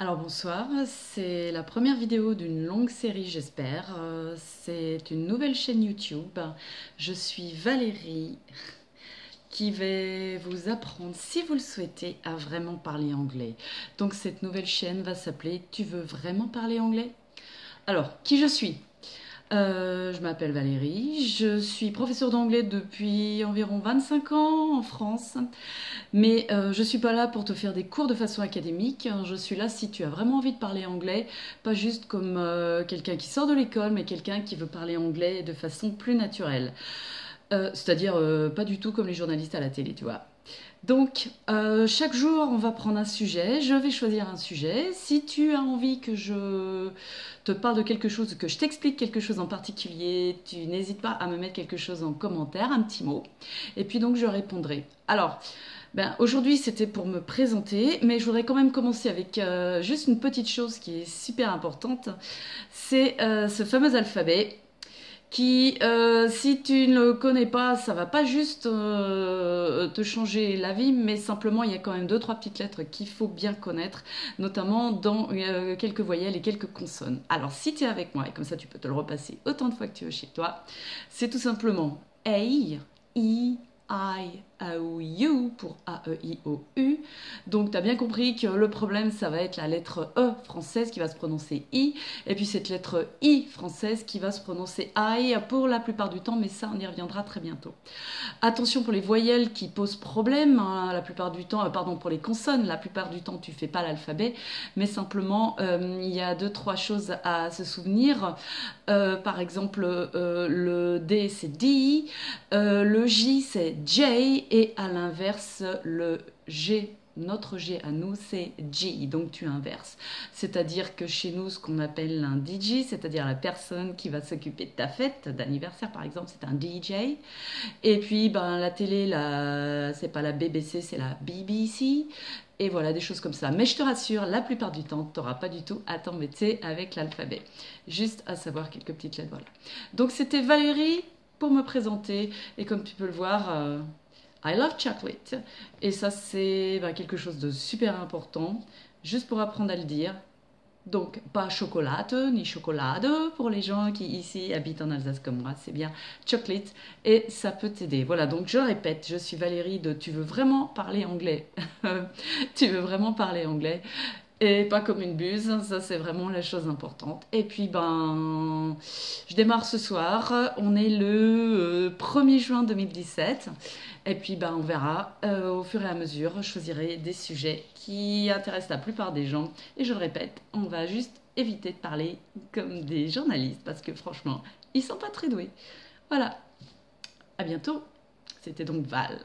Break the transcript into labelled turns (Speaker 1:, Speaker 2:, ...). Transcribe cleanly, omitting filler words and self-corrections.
Speaker 1: Alors bonsoir, c'est la première vidéo d'une longue série j'espère. C'est une nouvelle chaîne YouTube. Je suis Valérie qui vais vous apprendre, si vous le souhaitez, à vraiment parler anglais. Donc cette nouvelle chaîne va s'appeler Tu veux vraiment parler anglais? Alors, qui je suis? Je m'appelle Valérie, je suis professeure d'anglais depuis environ 25 ans en France, mais je ne suis pas là pour te faire des cours de façon académique, je suis là si tu as vraiment envie de parler anglais, pas juste comme quelqu'un qui sort de l'école, mais quelqu'un qui veut parler anglais de façon plus naturelle. C'est-à-dire pas du tout comme les journalistes à la télé, tu vois. Donc, chaque jour, on va prendre un sujet. Je vais choisir un sujet. Si tu as envie que je te parle de quelque chose, que je t'explique quelque chose en particulier, tu n'hésites pas à me mettre quelque chose en commentaire, un petit mot. Et puis donc, je répondrai. Alors, aujourd'hui, c'était pour me présenter, mais je voudrais quand même commencer avec juste une petite chose qui est super importante. C'est ce fameux alphabet qui, si tu ne le connais pas, ça va pas juste te changer la vie, mais simplement il y a quand même deux, trois petites lettres qu'il faut bien connaître, notamment dans quelques voyelles et quelques consonnes. Alors si tu es avec moi, et comme ça tu peux te le repasser autant de fois que tu veux chez toi, c'est tout simplement A, I, O, U pour A-E-I-O-U. Donc tu as bien compris que le problème ça va être la lettre E française qui va se prononcer I, et puis cette lettre I française qui va se prononcer I pour la plupart du temps, mais ça on y reviendra très bientôt. Attention pour les voyelles qui posent problème, hein, la plupart du temps, pardon, pour les consonnes, la plupart du temps tu fais pas l'alphabet, mais simplement il y a deux, trois choses à se souvenir. Par exemple, le D c'est D, le J c'est J, et à l'inverse, le G, notre G à nous, c'est G, donc tu inverses. C'est-à-dire que chez nous, ce qu'on appelle un DJ, c'est-à-dire la personne qui va s'occuper de ta fête d'anniversaire, par exemple, c'est un DJ. Et puis, la télé, c'est pas la BBC, c'est la BBC. Et voilà, des choses comme ça. Mais je te rassure, la plupart du temps, tu n'auras pas du tout à t'embêter avec l'alphabet. Juste à savoir quelques petites lettres, voilà. Donc, c'était Valérie pour me présenter. Et comme tu peux le voir, I love chocolate. Et ça, c'est quelque chose de super important, juste pour apprendre à le dire. Donc, pas chocolat ni chocolade pour les gens qui ici habitent en Alsace comme moi, c'est bien chocolate et ça peut t'aider. Voilà, donc je répète, je suis Valérie de Tu veux vraiment parler anglais. Tu veux vraiment parler anglais et pas comme une buse, ça c'est vraiment la chose importante. Et puis je démarre ce soir, on est le 1er juin 2017. Et puis on verra au fur et à mesure, je choisirai des sujets qui intéressent la plupart des gens. Et je le répète, on va juste éviter de parler comme des journalistes parce que franchement, ils sont pas très doués. Voilà, à bientôt. C'était donc Val.